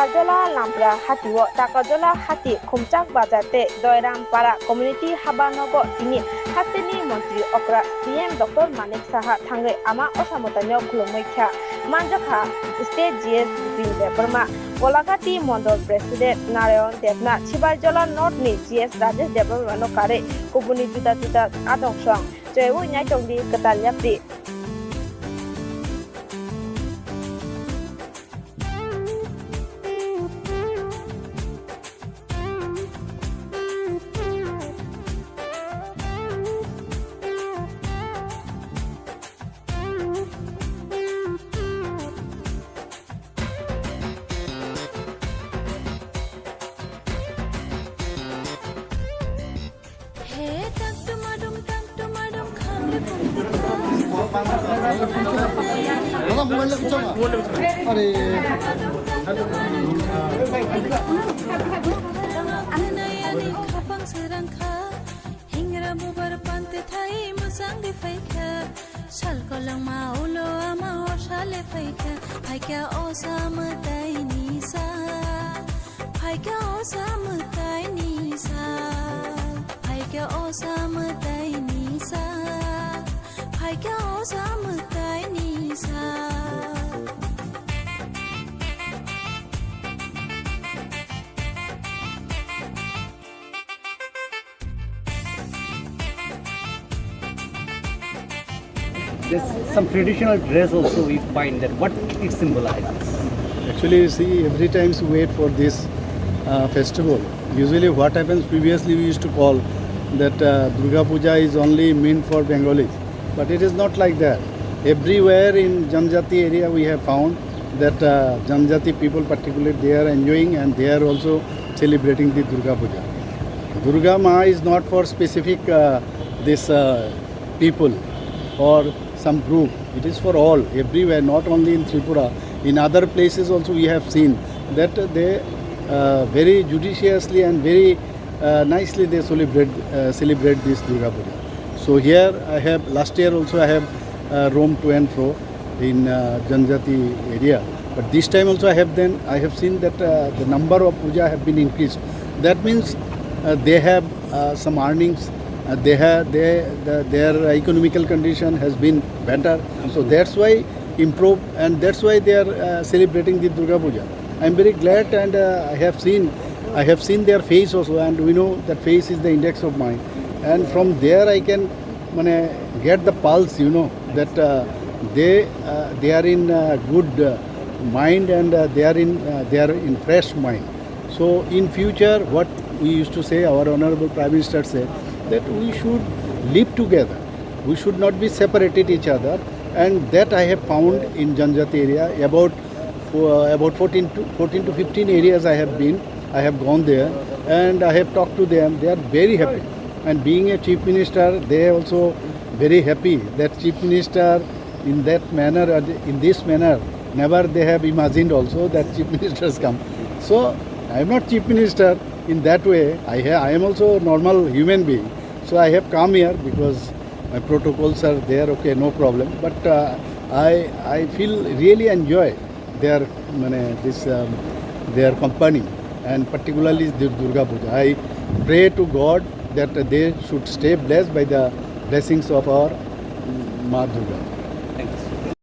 Takajala Lampra Hatiwo Takajala Hati Kumchak Bazate Doiram Para Community Habanogo Tini Hatini Montri Okra CM Dr. Manik Saha Thangai Ama Osamotanyo Khulumikha Manjakha State GS Binde Burma Kolakati Mondol President Narayan Devna Chibarjala North Ni GS Rajesh Development Kare Kubuni Juta Juta Adongsang Jewu Nyai Tongdi Ketalyapri There's some traditional dress also we find that what it symbolizes. Actually, you see, every time we wait for this festival, usually what happens previously we used to call that Durga Puja is only meant for Bengalis, but it is not like that. Everywhere in Janjati area we have found that Janjati people particularly they are enjoying and they are also celebrating the Durga Puja. Durga Ma is not for specific this people or some group. It is for all, everywhere, not only in Tripura. In other places also we have seen that they very judiciously and very nicely they celebrate this Durga Puja. So here I have, last year also I have roamed to and fro in Janjati area. But this time also I have seen that the number of puja have been increased. That means they have some earnings. Their economical condition has been better, so that's why improved, and that's why they are celebrating the Durga Puja. I am very glad, and I have seen their face also, and we know that face is the index of mind, and from there I can get the pulse, that they are in good mind and they are in fresh mind. So in future, what we used to say, our Honorable Prime Minister said, that we should live together. We should not be separated each other, and that I have found in Janjati area. About 14 to 15 areas I have been. I have gone there and I have talked to them. They are very happy. And being a Chief Minister, they are also very happy that Chief Minister in that manner, in this manner, never they have imagined also that Chief Ministers come. So I am not Chief Minister in that way. I am also a normal human being. So I have come here because my protocols are there, okay, no problem. But I feel really enjoy their company, and particularly the Durga Puja. I pray to God that they should stay blessed by the blessings of our Ma Durga.